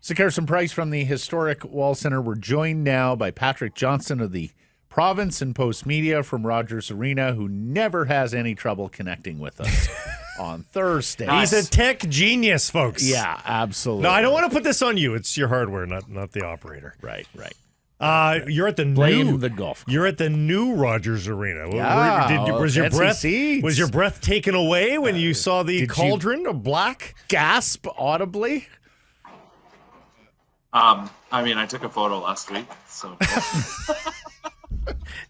So Carson Price from the historic Wall Center. We're joined now by Patrick Johnston of the Province and Postmedia from Rogers Arena, who never has any trouble connecting with us on Thursday. He's a tech genius, folks. Yeah, absolutely. No, I don't want to put this on you. It's your hardware, not the operator. Right. You're at the Blame the golf club. You're at the new Rogers Arena. Yeah, was your fancy breath taken away when you saw the cauldron of black? Gasp audibly. I took a photo last week, so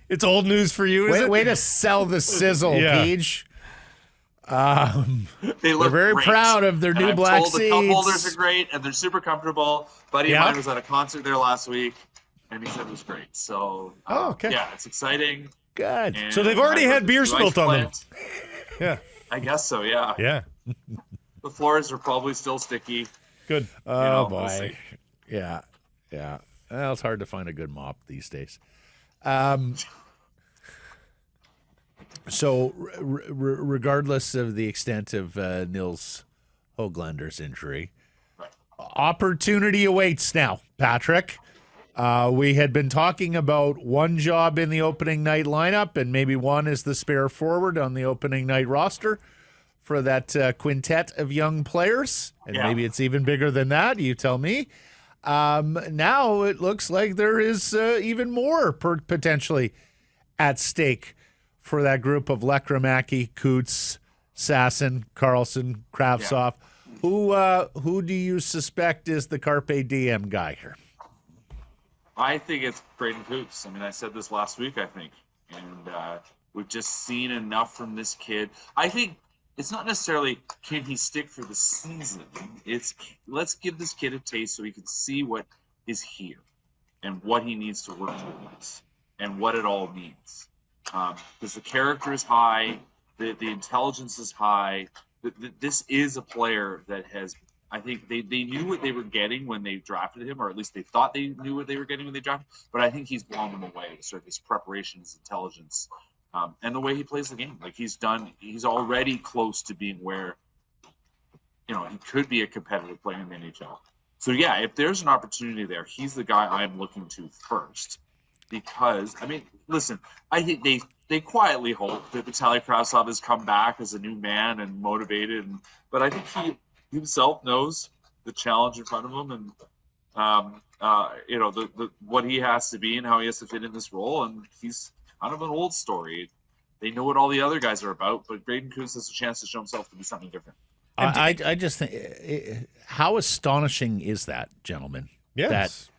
It's old news for you, is it? Way to sell the sizzle, Peach. they look They're very great. proud of their new black seats. The cup holders are great, and they're super comfortable. Buddy of mine was at a concert there last week, and he said it was great. So, okay. Yeah, it's exciting. Good. And so they've already had beer spilt on them. Yeah. I guess so, yeah. Yeah. The floors are probably still sticky. Good. Oh, boy. Yeah. Well, it's hard to find a good mop these days. So, regardless of the extent of Nils Höglander's injury, opportunity awaits now, Patrick. We had been talking about one job in the opening night lineup, and maybe one is the spare forward on the opening night roster for that quintet of young players. And maybe it's even bigger than that. You tell me. Now it looks like there is even more potentially at stake for that group of Lekkerimäki, Cootes, Sasson, Carlson, Kravtsov. Who do you suspect is the Carpe Diem guy here? I think it's Braden Cootes. I said this last week, I think. And we've just seen enough from this kid. I think it's not necessarily can he stick for the season. It's let's give this kid a taste so he can see what is here and what he needs to work towards and what it all means. Because the character is high, the intelligence is high. This is a player that has, I think they knew what they were getting when they drafted him, or at least they thought they knew what they were getting when they drafted him. But I think he's blown them away with sort of his preparation, his intelligence, and the way he plays the game. Like he's already close to being where, he could be a competitive player in the NHL. So yeah, if there's an opportunity there, he's the guy I'm looking to first. Because, listen, I think they quietly hope that Vitaly Kravtsov has come back as a new man and motivated. But I think he himself knows the challenge in front of him and, what he has to be and how he has to fit in this role. And he's kind of an old story. They know what all the other guys are about, but Braden Cootes has a chance to show himself to be something different. I just think, how astonishing is that, gentlemen? Yes. That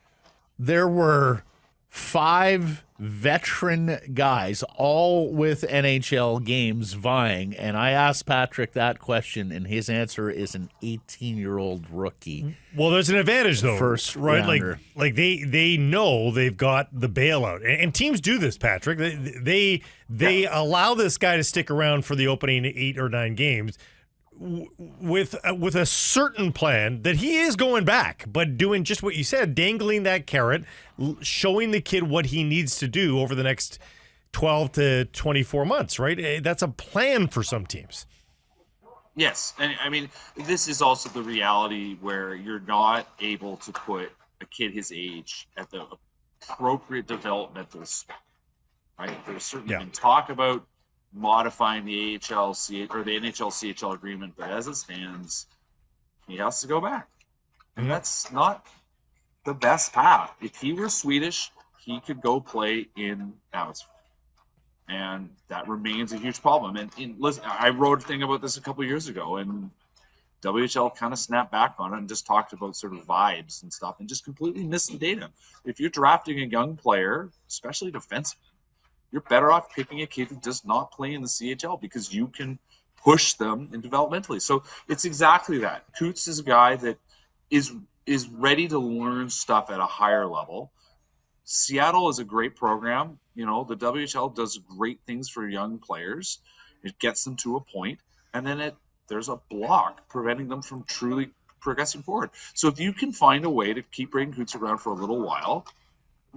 there were 5 veteran guys, all with NHL games vying, and I asked Patrick that question, and his answer is an 18-year-old rookie. Well, there's an advantage, though, first right? rounder. Like they know they've got the bailout, and teams do this, Patrick. They allow this guy to stick around for the opening 8 or 9 games with a certain plan that he is going back, but doing just what you said, dangling that carrot, showing the kid what he needs to do over the next 12 to 24 months, right? That's a plan for some teams. Yes, and this is also the reality where you're not able to put a kid his age at the appropriate developmental spot, right? There's certainly been talk about modifying the AHL or the NHL CHL agreement, but as it stands, he has to go back, and that's not the best path. If he were Swedish, he could go play in Abbotsford, and that remains a huge problem. And listen, I wrote a thing about this a couple of years ago, and WHL kind of snapped back on it and just talked about sort of vibes and stuff, and just completely missed the data. If you're drafting a young player, especially defenseman, you're better off picking a kid who does not play in the CHL because you can push them in developmentally. So it's exactly that. Cootes is a guy that is ready to learn stuff at a higher level. Seattle is a great program. The WHL does great things for young players. It gets them to a point, and then there's a block preventing them from truly progressing forward. So if you can find a way to keep Braden Cootes around for a little while,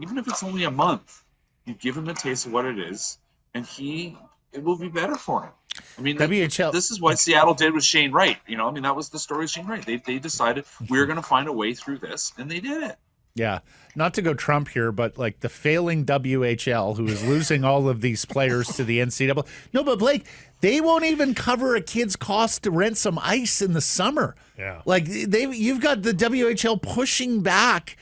even if it's only a month, you give him a taste of what it is, and it will be better for him. I mean, WHL. this is what Seattle did with Shane Wright. I mean, that was the story of Shane Wright. They decided we're going to find a way through this, and they did it. Yeah, not to go Trump here, but like the failing WHL, who is losing all of these players to the NCAA. No, but Blake, they won't even cover a kid's cost to rent some ice in the summer. Yeah, like you've got the WHL pushing back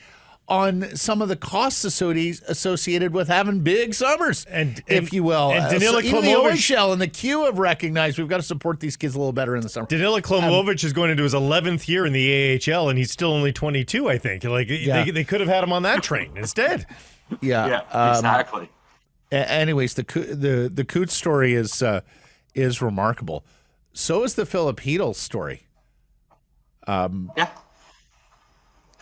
on some of the costs associated with having big summers, if you will. And Danila even the Klimovich, OHL and the Q have recognized we've got to support these kids a little better in the summer. Danila Klimovich is going into his 11th year in the AHL, and he's still only 22, I think. They could have had him on that train instead. Yeah, exactly. Anyways, the Cootes story is remarkable. So is the Filip Hronek story. Yeah.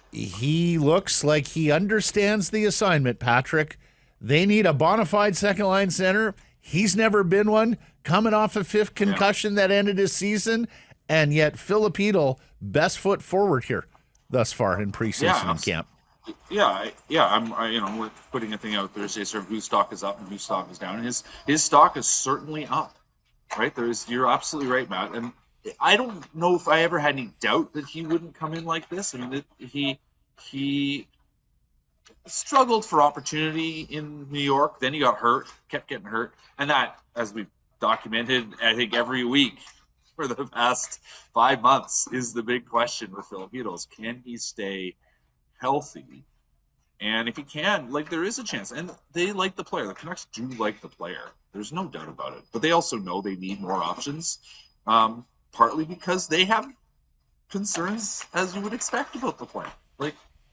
He looks like he understands the assignment, Patrick. They need a bona fide second-line center. He's never been one, coming off a fifth concussion that ended his season, and yet Filip Hronek, best foot forward here thus far in preseason camp. We're putting a thing out there to say sort of whose stock is up and whose stock is down. His stock is certainly up, right? You're absolutely right, Matt. And I don't know if I ever had any doubt that he wouldn't come in like this. I mean, he struggled for opportunity in New York. Then he got hurt, kept getting hurt. And that, as we've documented, I think every week for the past 5 months, is the big question with Filip Hronek. Can he stay healthy? And if he can, there is a chance. And they like the player. The Canucks do like the player. There's no doubt about it. But they also know they need more options. Partly because they have concerns, as you would expect, about the play.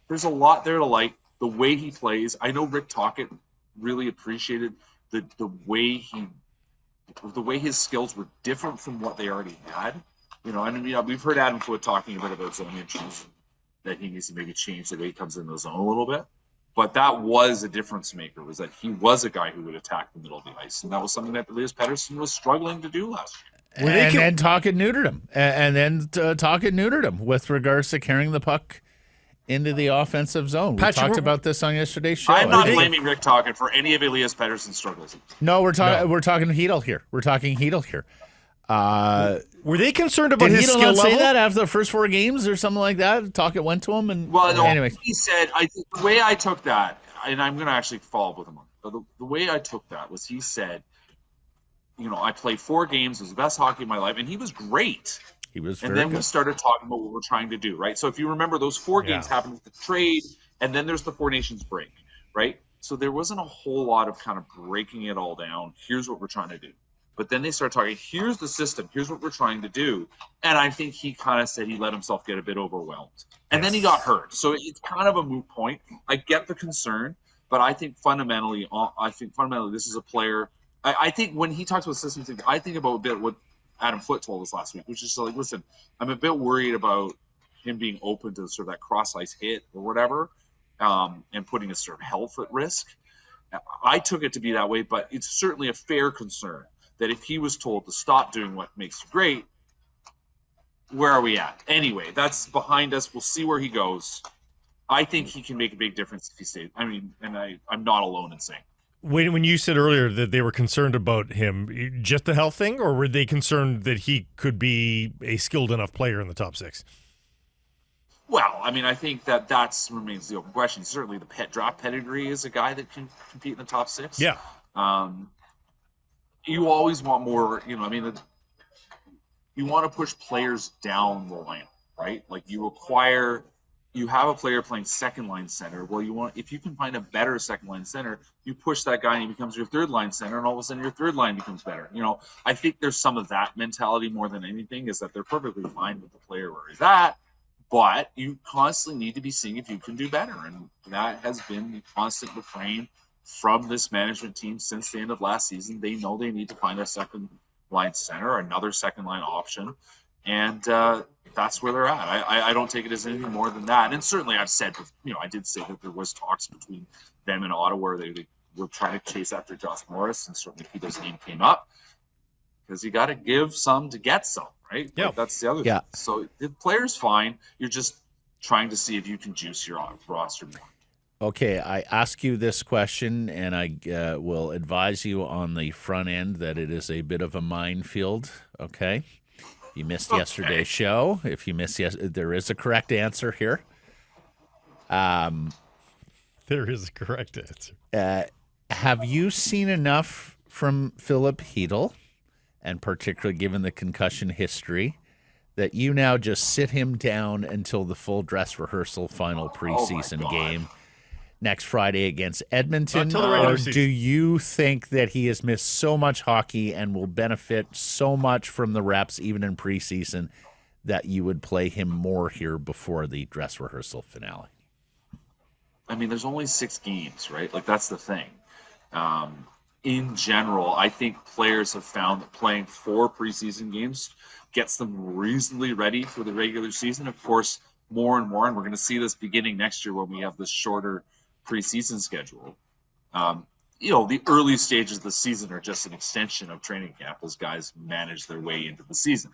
There's a lot there to like. The way he plays. I know Rick Tocchet really appreciated the way his skills were different from what they already had. We've heard Adam Foote talking a bit about zone entries, that he needs to maybe change the way he comes in the zone a little bit. But that was a difference maker, was that he was a guy who would attack the middle of the ice. And that was something that Elias Pettersson was struggling to do last year. And then Tocchet neutered him. And then Tocchet neutered him with regards to carrying the puck into the offensive zone. We talked about this on yesterday's show. I'm not blaming Rick Tocchet for any of Elias Pettersson's struggles. No, we're talking Chytil here. We're talking Chytil here. Were they concerned about his skill level? Did he say that after the first 4 games or something like that? Tocchet went to him and anyways. He said, the way I took that, and I'm going to actually follow up with him on it, but the way I took that was he said, I played 4 games. It was the best hockey of my life, and he was great. He was very And then good. we started talking about what we're trying to do, right? So if you remember, those 4 games happened with the trade, and then there's the Four Nations break, right? So there wasn't a whole lot of kind of breaking it all down. Here's what we're trying to do. But then they start talking, here's the system, here's what we're trying to do. And I think he kind of said he let himself get a bit overwhelmed. And then he got hurt. So it's kind of a moot point. I get the concern, but I think fundamentally this is a player. I think when he talks about systems, I think about a bit what Adam Foote told us last week, which is listen, I'm a bit worried about him being open to sort of that cross-ice hit or whatever, and putting his sort of health at risk. I took it to be that way, but it's certainly a fair concern that if he was told to stop doing what makes you great, where are we at? Anyway, that's behind us. We'll see where he goes. I think he can make a big difference if he stays. I mean, and I'm not alone in saying. When you said earlier that they were concerned about him, just the health thing, or were they concerned that he could be a skilled enough player in the top 6? Well, I mean, I think that remains the open question. Certainly the draft pedigree is a guy that can compete in the top 6. Yeah. You always want more, you want to push players down the line, right? You have a player playing second line center. Well, if you can find a better second line center, you push that guy and he becomes your third line center, and all of a sudden your third line becomes better. I think there's some of that mentality more than anything, is that they're perfectly fine with the player where he's at, but you constantly need to be seeing if you can do better. And that has been the constant refrain from this management team since the end of last season. They know they need to find a second line center or another second line option. And that's where they're at. I don't take it as anything more than that. And certainly I've said, I did say that there was talks between them and Ottawa where they were trying to chase after Josh Morris, and certainly Peter's name came up, because you got to give some to get some, right? Yeah. That's the other thing. So the player's fine. You're just trying to see if you can juice your roster more. Okay, I ask you this question, and I will advise you on the front end that it is a bit of a minefield. Okay, you missed yesterday's show. If you missed there is a correct answer here. There is a correct answer. Have you seen enough from Filip Chytil, and particularly given the concussion history, that you now just sit him down until the full dress rehearsal final preseason game next Friday against Edmonton? Until the regular Or season. do you think that he has missed so much hockey and will benefit so much from the reps, even in preseason, that you would play him more here before the dress rehearsal finale? I mean, there's only 6 games, right? Like, that's the thing. In general, I think players have found that playing 4 preseason games gets them reasonably ready for the regular season. Of course, more and more, and we're going to see this beginning next year when we have this shorter preseason schedule. The early stages of the season are just an extension of training camp as guys manage their way into the season.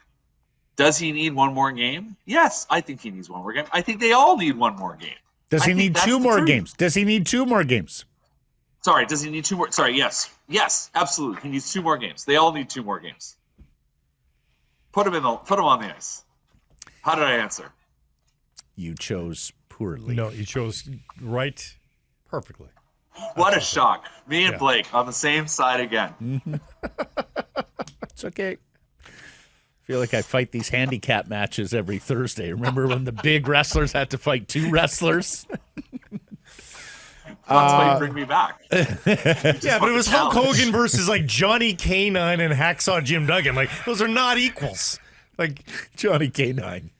Does he need one more game? Yes, I think he needs one more game. I think they all need one more game. Does he I need think that's 2 the more truth. games? Does he need 2 more games? Sorry, does he need 2 more? Sorry, yes. Yes, absolutely. He needs 2 more games. They all need 2 more games. Put him on the ice. How did I answer? You chose poorly. No, you chose right perfectly. What a shock. Me and Yeah. Blake on the same side again. It's okay. I feel like I fight these handicap matches every Thursday. Remember when the big wrestlers had to fight 2 wrestlers? That's why you bring me back. Yeah, but it was Hulk challenge. Hogan versus like Johnny K9 and Hacksaw Jim Duggan. Like, those are not equals. Like, Johnny K9.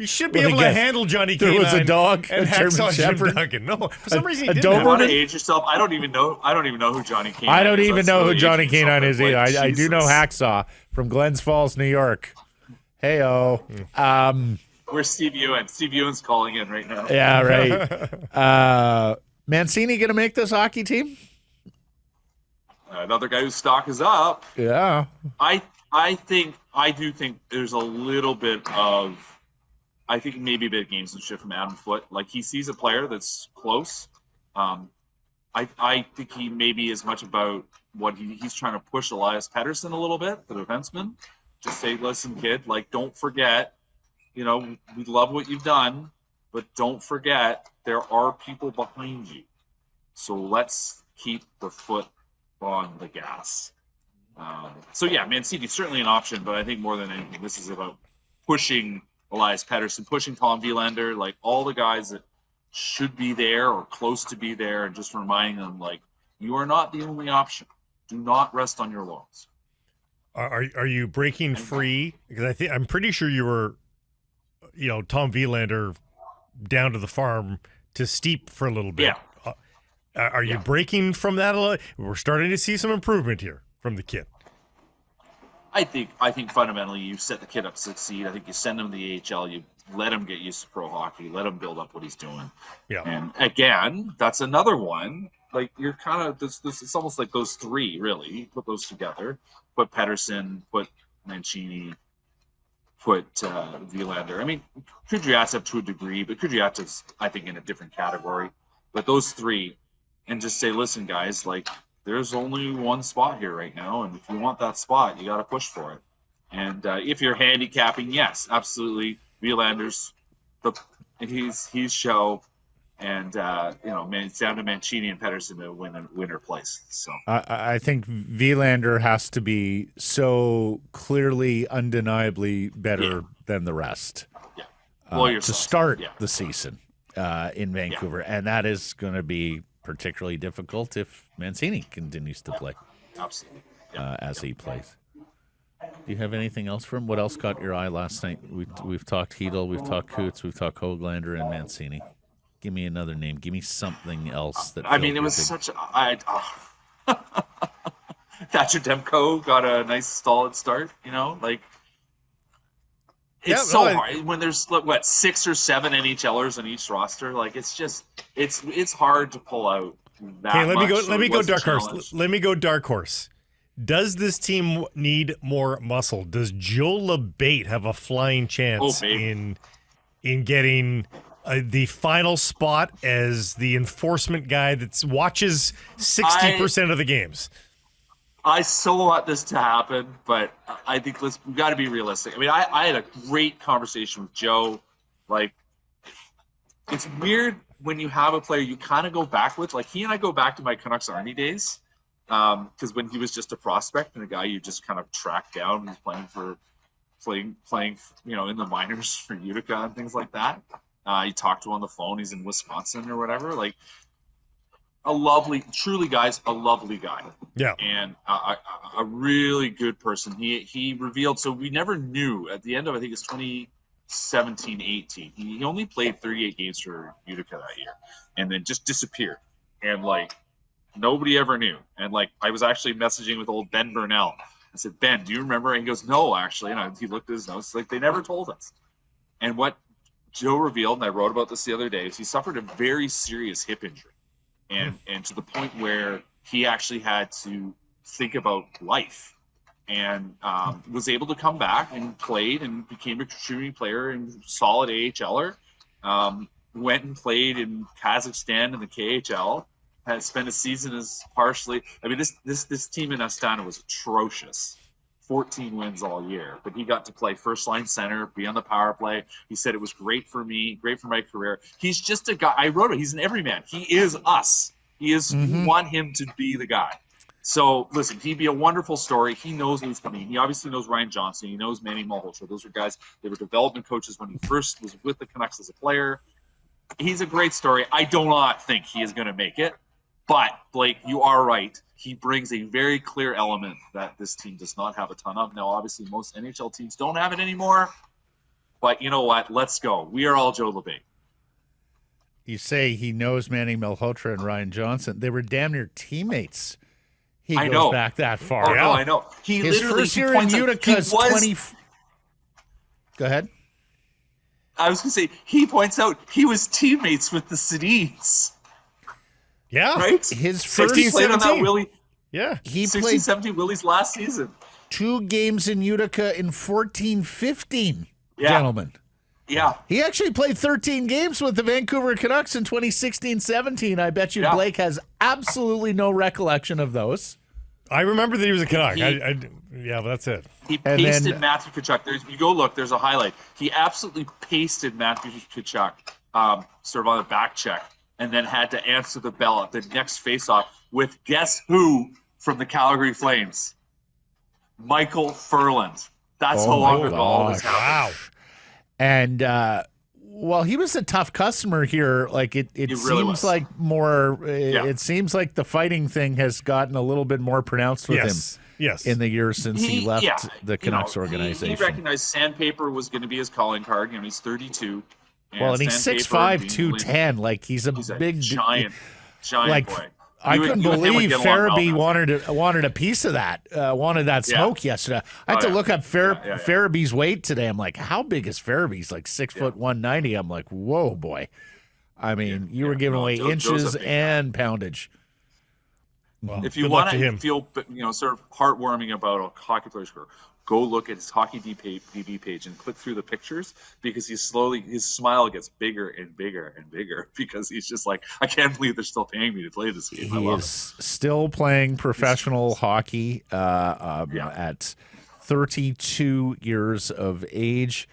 you should be Let me able to guess. handle Johnny K9. There was a dog, and a German Hacksaw Jim Shepherd? Duggan. No, for some reason he a didn't. You have want Doberman? to age yourself? I don't even know who Johnny K9 is. I don't even That's know who really Johnny aging yourself, K9 is Blake. either. I do know Jesus. Hacksaw from Glens Falls, New York. Hey-oh. Where's Steve Ewan? Steve Ewan's calling in right now. Yeah, right. Mancini going to make this hockey team? Another guy whose stock is up. Yeah. I do think there's a little bit of, I think maybe a bit of gamesmanship from Adam Foote. Like, he sees a player that's close. I think he maybe is much about what he's trying to push Elias Pettersson a little bit, the defenseman. Just say, listen, kid, like, don't forget, we love what you've done, but don't forget there are people behind you. So let's keep the foot on the gas. Mancini's certainly an option, but I think more than anything, this is about pushing Elias Pettersson, pushing Tom Willander, like all the guys that should be there or close to be there, and just reminding them, like, you are not the only option. Do not rest on your laurels. Are you breaking free? Because I'm pretty sure you were, Tom Willander down to the farm to steep for a little bit. Yeah. Are you breaking from that a lot? We're starting to see some improvement here from the kid. I think fundamentally you set the kid up to succeed. I think you send him to the AHL, you let him get used to pro hockey, let him build up what he's doing. Yeah. And again, that's another one. Like, you're kind of this. It's almost like those 3, really. You put those together. Put Pettersson, put Mancini, put Willander. I mean, Kudryavtsev to a degree, but Kudryavtsev's, I think, in a different category. But those 3, and just say, listen, guys, like, there's only one spot here right now, and if you want that spot, you got to push for it. And if you're handicapping, yes, absolutely, Willander's his show, and it's down to Mancini and Pettersson to win or place. So I think Willander has to be so clearly, undeniably better than the rest to start the season in Vancouver. And that is going to be particularly difficult if Mancini continues to play as he plays. Do you have anything else for him? What else caught your eye last night? We've talked Chytil, we've talked Cootes, we've talked Hoglander and Mancini. Give me another name. Give me something else that. I mean, it was such a. Thatcher Demko got a nice solid start. It's hard when there's 6 or 7 NHLers on each roster. Like, it's hard to pull out. Okay, let me go dark horse. Let me go dark horse. Does this team need more muscle? Does Joe LaBate have a flying chance in getting the final spot as the enforcement guy that watches 60% of the games. I so want this to happen, but I think we've got to be realistic. I mean, I had a great conversation with Joe. Like, it's weird when you have a player you kind of go backwards. Like, he and I go back to my Canucks Army days, because when he was just a prospect and a guy you just kind of tracked down and was playing, in the minors for Utica and things like that. You talk to him on the phone. He's in Wisconsin or whatever. Like, truly, guys, a lovely guy. Yeah. And a really good person. He revealed, so we never knew at the end of, I think it's 2017-18. He only played 38 games for Utica that year and then just disappeared. And, like, nobody ever knew. And, like, I was actually messaging with old Ben Burnell. I said, Ben, do you remember? And he goes, no, actually. And he looked at his notes. Like, they never told us. And what Joe revealed, and I wrote about this the other day, is he suffered a very serious hip injury. And to the point where he actually had to think about life, and was able to come back and played and became a contributing player and solid AHLer. Went and played in Kazakhstan in the KHL. Had spent a season as partially. I mean, this team in Astana was atrocious. 14 wins all year, but he got to play first line center, be on the power play. He said it was great for me, great for my career. He's just a guy. I wrote it. He's an everyman. He is us. He is. We want him to be the guy. So listen, he'd be a wonderful story. He knows who's coming. He obviously knows Ryan Johnston. He knows Manny Malhotra. Those were guys. They were development coaches when he first was with the Canucks as a player. He's a great story. I do not think he is going to make it, but Blake, you are right. He brings a very clear element that this team does not have a ton of. Now, obviously, most NHL teams don't have it anymore. But you know what? Let's go. We are all Joe LaBate. You say he knows Manny Malhotra and Ryan Johnston. They were damn near teammates. He goes back that far. Oh, no, I know. His first year in Utica's 20. Go ahead. I was going to say, he points out he was teammates with the Sedins. Yeah. Right? His first first played on that Willie. Yeah. He 16, played 17 Willie's last season. 2 games in Utica in 14-15, gentlemen. Yeah. He actually played 13 games with the Vancouver Canucks in 2016-17. I bet you Blake has absolutely no recollection of those. I remember that he was a Canuck. But that's it. He pasted Matthew Tkachuk. You go look, there's a highlight. He absolutely pasted Matthew Tkachuk sort of on a back check, and then had to answer the bell at the next faceoff with guess who from the Calgary Flames? Michael Furland. That's how long ago all this happened. Wow. And he was a tough customer here. Like it really seems was. like more. It seems like the fighting thing has gotten a little bit more pronounced with him. Yes. In the years since he left the Canucks organization. He recognized sandpaper was going to be his calling card. He's 32. And he's 6'5", 210. Like he's a big giant like, boy. I couldn't believe Farabee wanted a piece of that. Wanted that smoke yesterday. I had to look up Farabee's weight today. I'm like, how big is Farabee? He's like 6 foot 190. I'm like, whoa, boy. I mean, you were giving away inches and poundage. Well, if you want to feel, sort of heartwarming about a hockey player's career, go look at his Hockey DB page and click through the pictures, because his smile gets bigger and bigger and bigger, because he's just like, I can't believe they're still paying me to play this game. He is still playing professional hockey at 32 years of age.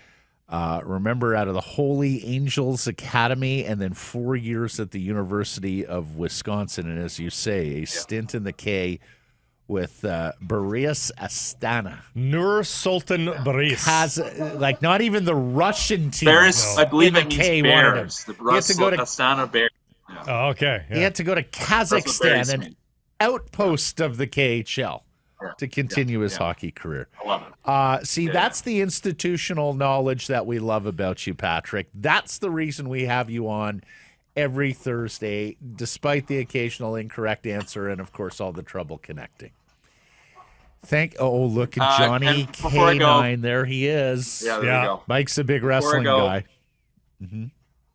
Remember, out of the Holy Angels Academy, and then 4 years at the University of Wisconsin. And as you say, a stint in the K with Boris Astana. Nur Sultan Boris. Like, not even the Russian team. Bears, I believe it means K Bears. He had to go to Astana Bears. Yeah. Oh, okay. Yeah. He had to go to Kazakhstan, an outpost of the KHL, to continue his hockey career. I love it. That's the institutional knowledge that we love about you, Patrick. That's the reason we have you on every Thursday, despite the occasional incorrect answer and, of course, all the trouble connecting. Look at Johnny K9. There he is. Yeah, there we go. Mike's a big wrestling guy. Mm-hmm.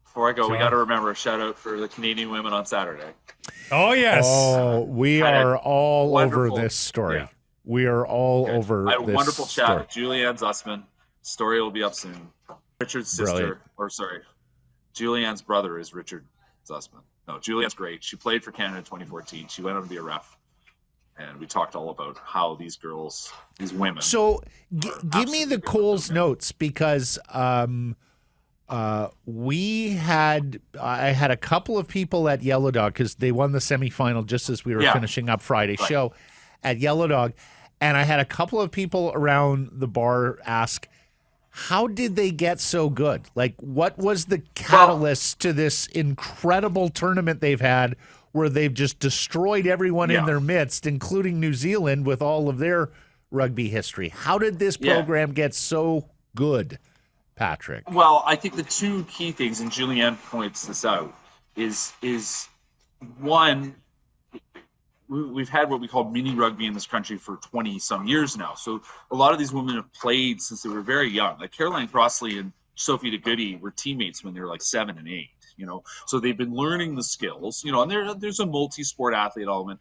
Before I go, we got to remember a shout out for the Canadian women on Saturday. Oh, yes. Oh, we are all over this story. Yeah. We are all over this I had a wonderful chat story. with Julianne Zussman. Story will be up soon. Richard's sister, Julianne's brother is Richard Zussman. No, Julianne's great. She played for Canada in 2014. She went on to be a ref. And we talked all about how these girls, these women. So give me the Coles notes, because I had a couple of people at Yellow Dog, because they won the semifinal just as we were finishing up Friday's show at Yellow Dog. And I had a couple of people around the bar ask, how did they get so good? Like, what was the catalyst to this incredible tournament they've had, where they've just destroyed everyone in their midst, including New Zealand with all of their rugby history? How did this program get so good, Patrick? Well, I think the two key things, and Julianne points this out, is one, we've had what we call mini rugby in this country for 20 some years now. So a lot of these women have played since they were very young. Like Caroline Crossley and Sophie de Goody were teammates when they were like 7 and 8. So they've been learning the skills, and there's a multi-sport athlete element.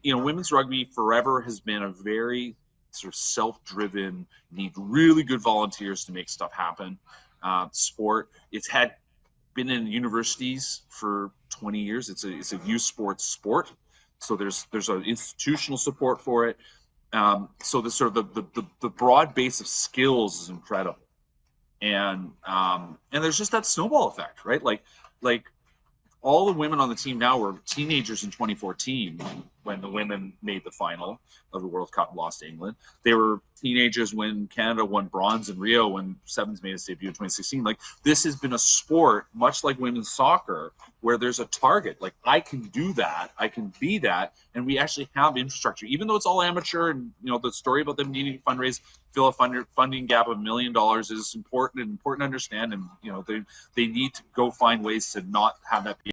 Women's rugby forever has been a very sort of self-driven, need really good volunteers to make stuff happen sport. It's been in universities for 20 years. It's a youth sports sport. So there's an institutional support for it. So the sort of the broad base of skills is incredible. And there's just that snowball effect, right? Like all the women on the team now were teenagers in 2014 when the women made the final of the World Cup and lost to England. They were teenagers when Canada won bronze in Rio, when Sevens made its debut in 2016. Like, this has been a sport, much like women's soccer, where there's a target. Like, I can do that, I can be that, and we actually have infrastructure. Even though it's all amateur, and the story about them needing to fundraise, fill a funding gap of $1 million is important to understand. And they need to go find ways to not have that be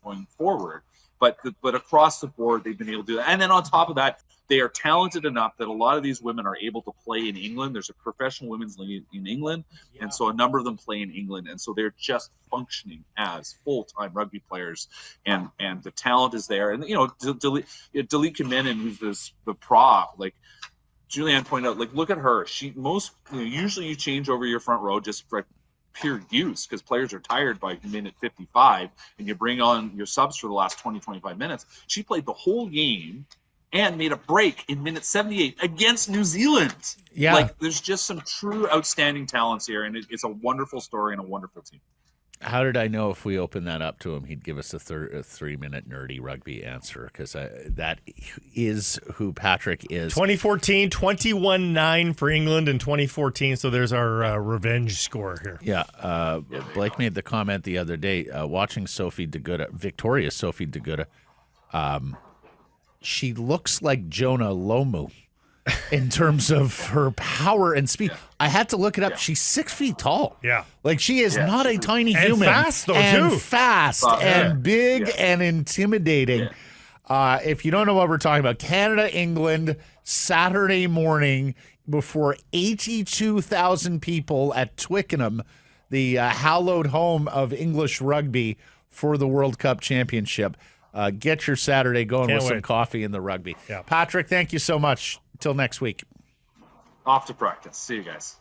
going forward. But across the board, they've been able to do that. And then on top of that, they are talented enough that a lot of these women are able to play in England. There's a professional women's league in England, and so a number of them play in England, and so they're just functioning as full-time rugby players, and the talent is there. And Delete Kamenan, who's the prop, like Julianne pointed out, like, look at her. Usually you change over your front row just for pure use, because players are tired by minute 55, and you bring on your subs for the last 20-25 minutes. She played the whole game and made a break in minute 78 against New Zealand. Yeah. Like, there's just some true outstanding talents here, and it's a wonderful story and a wonderful team. How did I know if we opened that up to him, he'd give us a 3-minute nerdy rugby answer? Because that is who Patrick is. 2014, 21-9 for England in 2014. So there's our revenge score here. Yeah. Blake made the comment the other day, watching Victoria's Sophie de Goede, she looks like Jonah Lomu in terms of her power and speed. I had to look it up. She's 6 feet tall. Yeah. Like, she is not a tiny human. And fast, though, too. Fast and big and intimidating. Yeah. If you don't know what we're talking about, Canada, England, Saturday morning before 82,000 people at Twickenham, the hallowed home of English rugby for the World Cup Championship. Get your Saturday going with some coffee in the rugby. Yeah. Patrick, thank you so much. Till next week. Off to practice. See you guys.